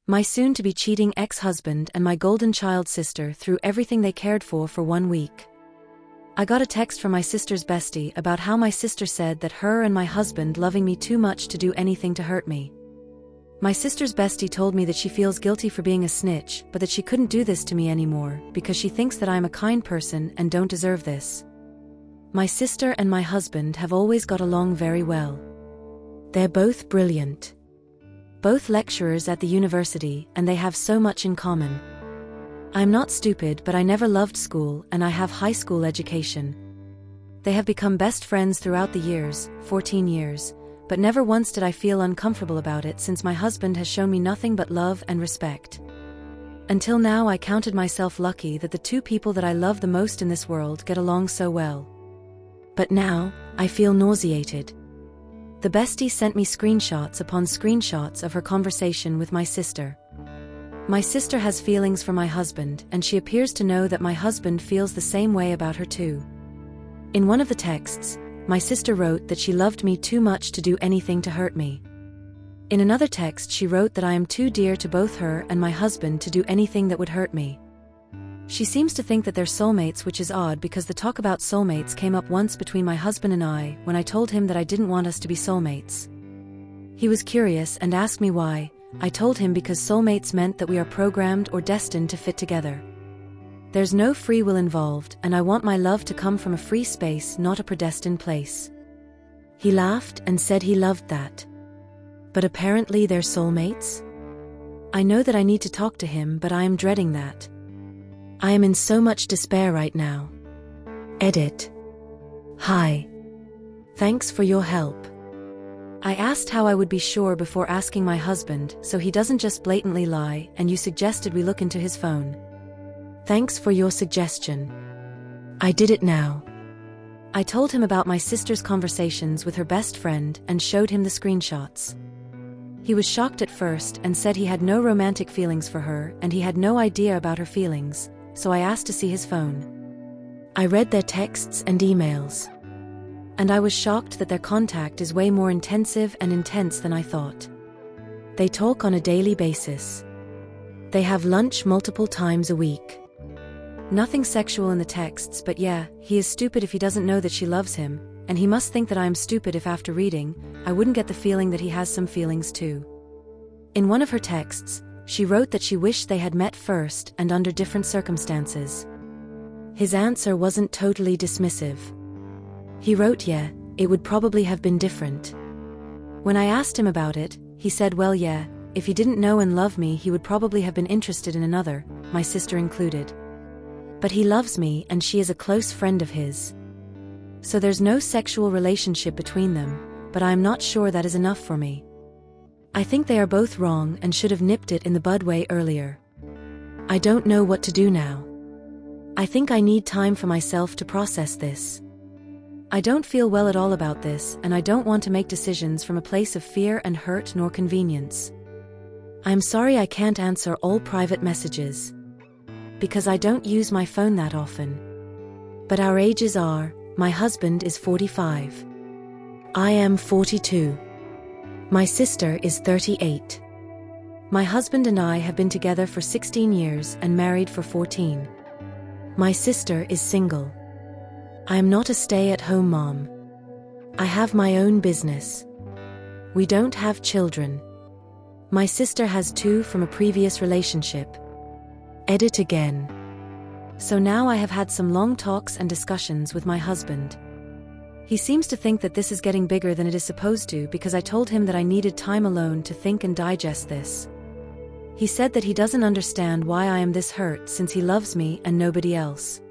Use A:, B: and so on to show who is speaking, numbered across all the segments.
A: My soon-to-be cheating ex-husband and my golden child sister threw everything they cared for 1 week. I got a text from my sister's bestie about how my sister said that her and my husband loving me too much to do anything to hurt me. My sister's bestie told me that she feels guilty for being a snitch, but that she couldn't do this to me anymore because she thinks that I am a kind person and don't deserve this. My sister and my husband have always got along very well. They're both brilliant. Both lecturers at the university, and they have so much in common. I'm not stupid, but I never loved school and I have high school education. They have become best friends throughout the years, 14 years, but never once did I feel uncomfortable about it since my husband has shown me nothing but love and respect. Until now I counted myself lucky that the two people that I love the most in this world get along so well. But now, I feel nauseated. The bestie sent me screenshots upon screenshots of her conversation with my sister. My sister has feelings for my husband, and she appears to know that my husband feels the same way about her too. In one of the texts, my sister wrote that she loved me too much to do anything to hurt me. In another text she wrote that I am too dear to both her and my husband to do anything that would hurt me. She seems to think that they're soulmates, which is odd because the talk about soulmates came up once between my husband and I when I told him that I didn't want us to be soulmates. He was curious and asked me why. I told him because soulmates meant that we are programmed or destined to fit together. There's no free will involved, and I want my love to come from a free space, not a predestined place. He laughed and said he loved that. But apparently they're soulmates? I know that I need to talk to him, but I am dreading that. I am in so much despair right now. Edit. Hi. Thanks for your help. I asked how I would be sure before asking my husband, so he doesn't just blatantly lie, and you suggested we look into his phone. Thanks for your suggestion. I did it now. I told him about my sister's conversations with her best friend and showed him the screenshots. He was shocked at first and said he had no romantic feelings for her and he had no idea about her feelings, so I asked to see his phone. I read their texts and emails. And I was shocked that their contact is way more intensive and intense than I thought. They talk on a daily basis. They have lunch multiple times a week. Nothing sexual in the texts, but yeah, he is stupid if he doesn't know that she loves him, and he must think that I am stupid if after reading, I wouldn't get the feeling that he has some feelings too. In one of her texts, she wrote that she wished they had met first and under different circumstances. His answer wasn't totally dismissive. He wrote, yeah, it would probably have been different. When I asked him about it, he said, well, yeah, if he didn't know and love me, he would probably have been interested in another, my sister included. But he loves me and she is a close friend of his. So there's no sexual relationship between them, but I am not sure that is enough for me. I think they are both wrong and should have nipped it in the bud way earlier. I don't know what to do now. I think I need time for myself to process this. I don't feel well at all about this, and I don't want to make decisions from a place of fear and hurt nor convenience. I'm sorry I can't answer all private messages. Because I don't use my phone that often. But our ages are, my husband is 45. I am 42. My sister is 38. My husband and I have been together for 16 years and married for 14. My sister is single. I am not a stay-at-home mom. I have my own business. We don't have children. My sister has 2 from a previous relationship. Edit again. So now I have had some long talks and discussions with my husband. He seems to think that this is getting bigger than it is supposed to because I told him that I needed time alone to think and digest this. He said that he doesn't understand why I am this hurt since he loves me and nobody else.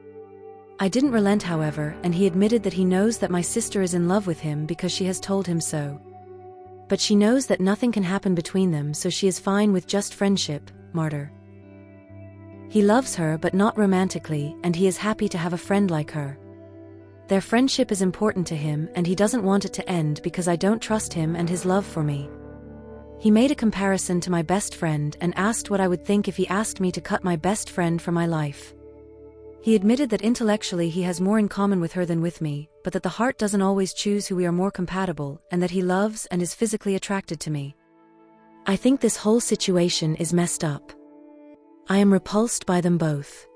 A: I didn't relent, however, and he admitted that he knows that my sister is in love with him because she has told him so. But she knows that nothing can happen between them, so she is fine with just friendship, martyr. He loves her but not romantically, and he is happy to have a friend like her. Their friendship is important to him and he doesn't want it to end because I don't trust him and his love for me. He made a comparison to my best friend and asked what I would think if he asked me to cut my best friend from my life. He admitted that intellectually he has more in common with her than with me, but that the heart doesn't always choose who we are more compatible, and that he loves and is physically attracted to me. I think this whole situation is messed up. I am repulsed by them both.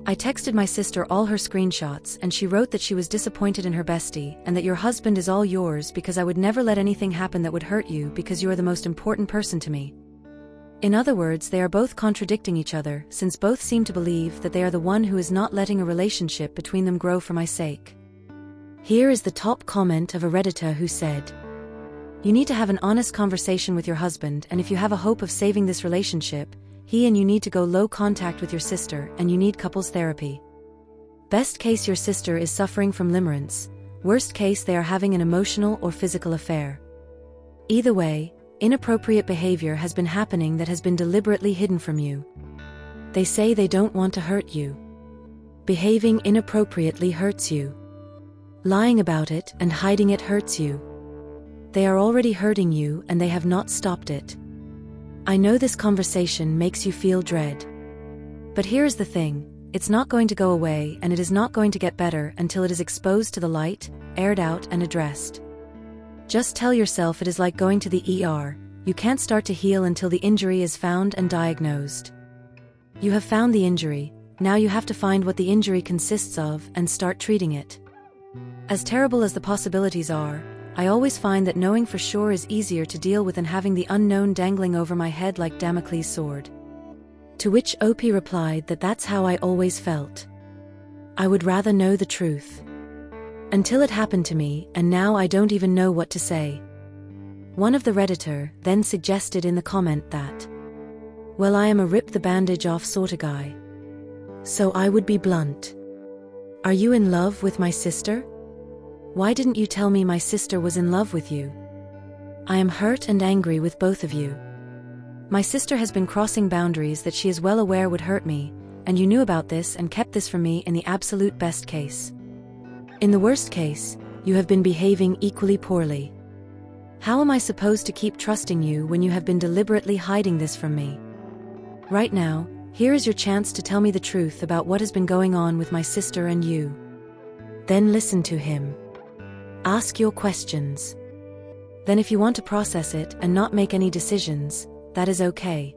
A: I texted my sister all her screenshots and she wrote that she was disappointed in her bestie and that your husband is all yours because I would never let anything happen that would hurt you because you are the most important person to me. In other words, they are both contradicting each other since both seem to believe that they are the one who is not letting a relationship between them grow for my sake. Here is the top comment of a Redditor who said, "You need to have an honest conversation with your husband, and if you have a hope of saving this relationship, he and you need to go low contact with your sister and you need couples therapy. Best case, your sister is suffering from limerence. Worst case, they are having an emotional or physical affair. Either way, inappropriate behavior has been happening that has been deliberately hidden from you. They say they don't want to hurt you. Behaving inappropriately hurts you. Lying about it and hiding it hurts you. They are already hurting you and they have not stopped it. I know this conversation makes you feel dread. But here is the thing, it's not going to go away and it is not going to get better until it is exposed to the light, aired out and addressed. Just tell yourself it is like going to the ER, you can't start to heal until the injury is found and diagnosed. You have found the injury, now you have to find what the injury consists of and start treating it. As terrible as the possibilities are, I always find that knowing for sure is easier to deal with than having the unknown dangling over my head like Damocles' sword." To which OP replied that that's how I always felt. I would rather know the truth. Until it happened to me, and now I don't even know what to say. One of the Redditor then suggested in the comment that, "Well, I am a rip the bandage off sorta guy. So I would be blunt. Are you in love with my sister? Why didn't you tell me my sister was in love with you? I am hurt and angry with both of you. My sister has been crossing boundaries that she is well aware would hurt me, and you knew about this and kept this from me in the absolute best case. In the worst case, you have been behaving equally poorly. How am I supposed to keep trusting you when you have been deliberately hiding this from me? Right now, here is your chance to tell me the truth about what has been going on with my sister and you. Then listen to him. Ask your questions. Then if you want to process it and not make any decisions, that is okay.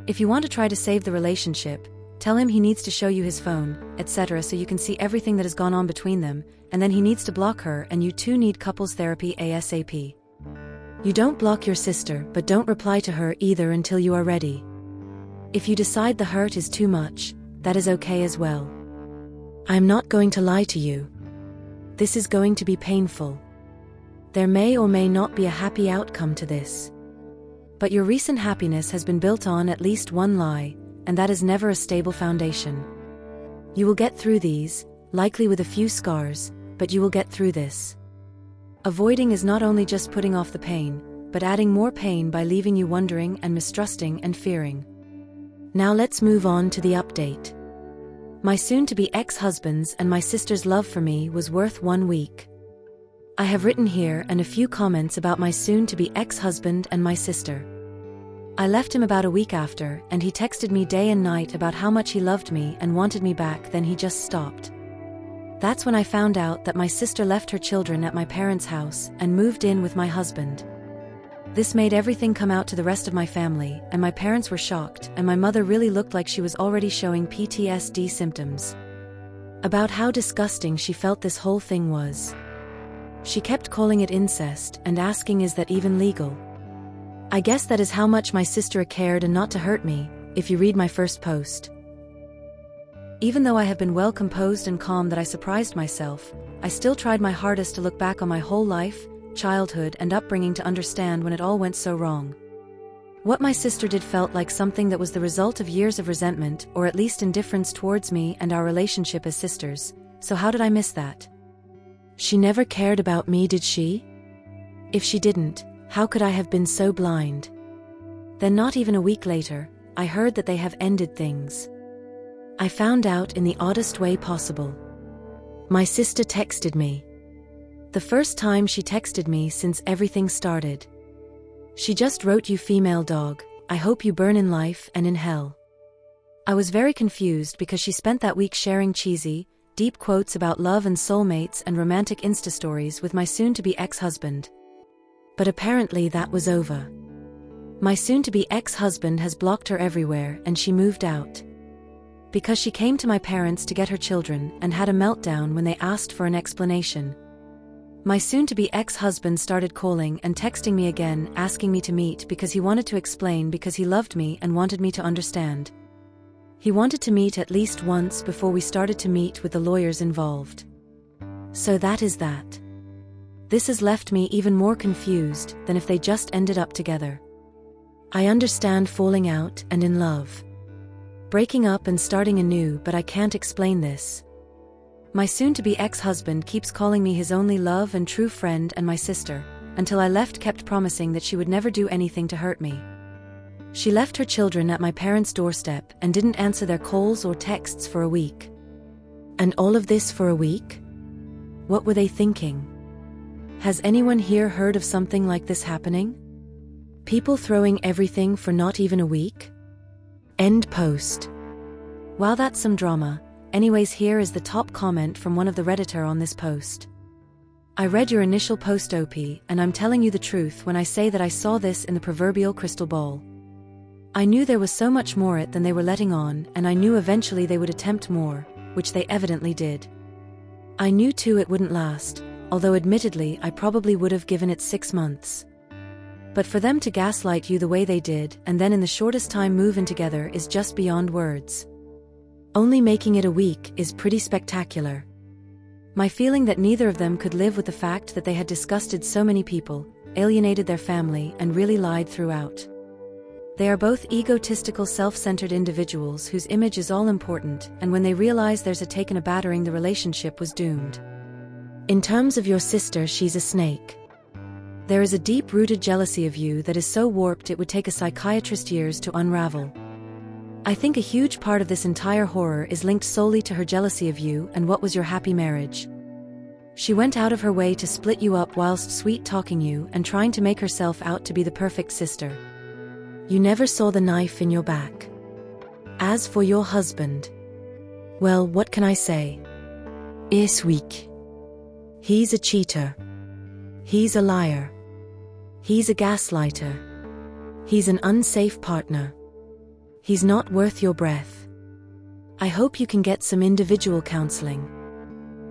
A: If you want to try to save the relationship, tell him he needs to show you his phone, etc. so you can see everything that has gone on between them, and then he needs to block her and you two need couples therapy ASAP. You don't block your sister, but don't reply to her either until you are ready. If you decide the hurt is too much, that is okay as well. I am not going to lie to you. This is going to be painful. There may or may not be a happy outcome to this. But your recent happiness has been built on at least one lie, and that is never a stable foundation. You will get through these, likely with a few scars, but you will get through this. Avoiding is not only just putting off the pain, but adding more pain by leaving you wondering and mistrusting and fearing. Now let's move on to the update. My soon-to-be ex-husband's and my sister's love for me was worth 1 week. I have written here and a few comments about my soon-to-be ex-husband and my sister. I left him about a week after, and he texted me day and night about how much he loved me and wanted me back, then he just stopped. That's when I found out that my sister left her children at my parents' house and moved in with my husband. This made everything come out to the rest of my family, and my parents were shocked, and my mother really looked like she was already showing PTSD symptoms. About how disgusting she felt this whole thing was. She kept calling it incest and asking, is that even legal? I guess that is how much my sister cared and not to hurt me, if you read my first post. Even though I have been well composed and calm that I surprised myself, I still tried my hardest to look back on my whole life, childhood and upbringing to understand when it all went so wrong. What my sister did felt like something that was the result of years of resentment or at least indifference towards me and our relationship as sisters, so how did I miss that? She never cared about me, did she? If she didn't, how could I have been so blind? Then not even a week later, I heard that they have ended things. I found out in the oddest way possible. My sister texted me. The first time she texted me since everything started. She just wrote, "You female dog, I hope you burn in life and in hell." I was very confused because she spent that week sharing cheesy, deep quotes about love and soulmates and romantic Insta stories with my soon-to-be ex-husband. But apparently that was over. My soon-to-be ex-husband has blocked her everywhere and she moved out. Because she came to my parents to get her children and had a meltdown when they asked for an explanation. My soon-to-be ex-husband started calling and texting me again, asking me to meet because he wanted to explain, because he loved me and wanted me to understand. He wanted to meet at least once before we started to meet with the lawyers involved. So that is that. This has left me even more confused than if they just ended up together. I understand falling out and in love, breaking up and starting anew, but I can't explain this. My soon-to-be ex-husband keeps calling me his only love and true friend, and my sister, until I left, kept promising that she would never do anything to hurt me. She left her children at my parents' doorstep and didn't answer their calls or texts for a week. And all of this for a week? What were they thinking? Has anyone here heard of something like this happening? People throwing everything for not even a week? End post. Wow, that's some drama. Anyways, here is the top comment from one of the Redditor on this post. I read your initial post, OP, and I'm telling you the truth when I say that I saw this in the proverbial crystal ball. I knew there was so much more it than they were letting on, and I knew eventually they would attempt more, which they evidently did. I knew too it wouldn't last, although admittedly I probably would have given it 6 months. But for them to gaslight you the way they did and then in the shortest time move in together is just beyond words. Only making it a week is pretty spectacular. My feeling that neither of them could live with the fact that they had disgusted so many people, alienated their family, and really lied throughout. They are both egotistical, self-centered individuals whose image is all important, and when they realize there's a taken a battering, the relationship was doomed. In terms of your sister, she's a snake. There is a deep-rooted jealousy of you that is so warped it would take a psychiatrist years to unravel. I think a huge part of this entire horror is linked solely to her jealousy of you and what was your happy marriage. She went out of her way to split you up whilst sweet-talking you and trying to make herself out to be the perfect sister. You never saw the knife in your back. As for your husband, well, what can I say? Is weak. He's a cheater. He's a liar. He's a gaslighter. He's an unsafe partner. He's not worth your breath. I hope you can get some individual counseling.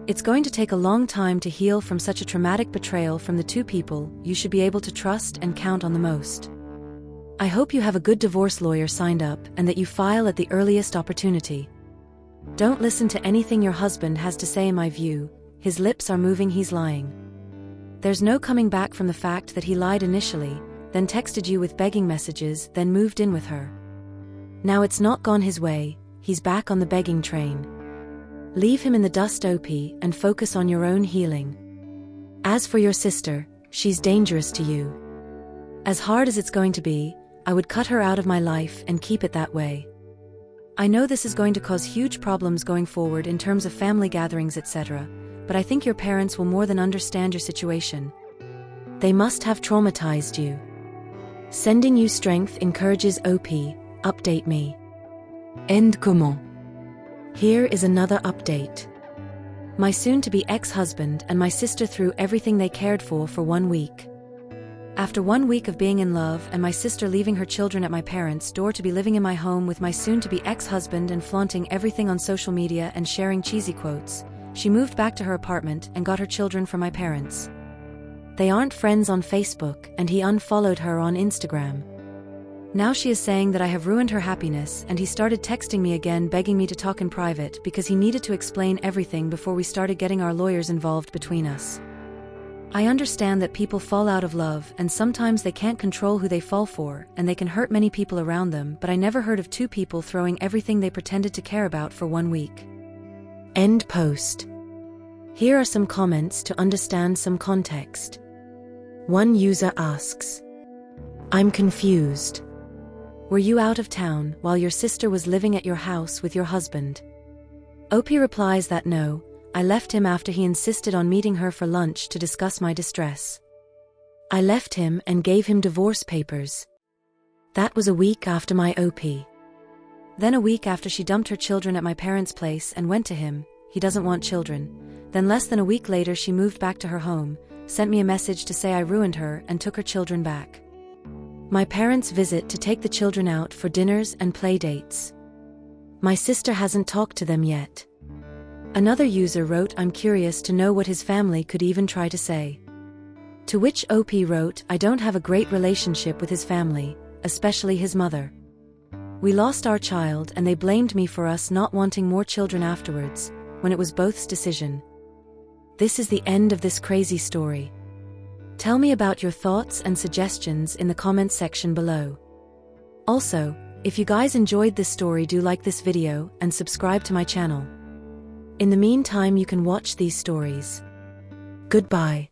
A: It's going to take a long time to heal from such a traumatic betrayal from the two people you should be able to trust and count on the most. I hope you have a good divorce lawyer signed up and that you file at the earliest opportunity. Don't listen to anything your husband has to say. In my view, his lips are moving, he's lying. There's no coming back from the fact that he lied initially, then texted you with begging messages, then moved in with her. Now it's not gone his way, he's back on the begging train. Leave him in the dust, OP, and focus on your own healing. As for your sister, she's dangerous to you. As hard as it's going to be, I would cut her out of my life and keep it that way. I know this is going to cause huge problems going forward in terms of family gatherings, etc., but I think your parents will more than understand your situation. They must have traumatized you. Sending you strength encourages, OP, update me. End comment. Here is another update. My soon-to-be ex-husband and my sister threw everything they cared for 1 week. After 1 week of being in love and my sister leaving her children at my parents' door to be living in my home with my soon-to-be ex-husband and flaunting everything on social media and sharing cheesy quotes, she moved back to her apartment and got her children from my parents. They aren't friends on Facebook and he unfollowed her on Instagram. Now she is saying that I have ruined her happiness, and he started texting me again begging me to talk in private because he needed to explain everything before we started getting our lawyers involved between us. I understand that people fall out of love and sometimes they can't control who they fall for and they can hurt many people around them, but I never heard of two people throwing everything they pretended to care about for 1 week. End post. Here are some comments to understand some context. One user asks, I'm confused. Were you out of town while your sister was living at your house with your husband? OP replies that no, I left him after he insisted on meeting her for lunch to discuss my distress. I left him and gave him divorce papers. That was a week after my OP. Then a week after she dumped her children at my parents' place and went to him, he doesn't want children. Then less than a week later she moved back to her home, sent me a message to say I ruined her and took her children back. My parents visit to take the children out for dinners and play dates. My sister hasn't talked to them yet. Another user wrote, I'm curious to know what his family could even try to say. To which OP wrote, I don't have a great relationship with his family, especially his mother. We lost our child and they blamed me for us not wanting more children afterwards, when it was both's decision. This is the end of this crazy story. Tell me about your thoughts and suggestions in the comments section below. Also, if you guys enjoyed this story, do like this video and subscribe to my channel. In the meantime, you can watch these stories. Goodbye.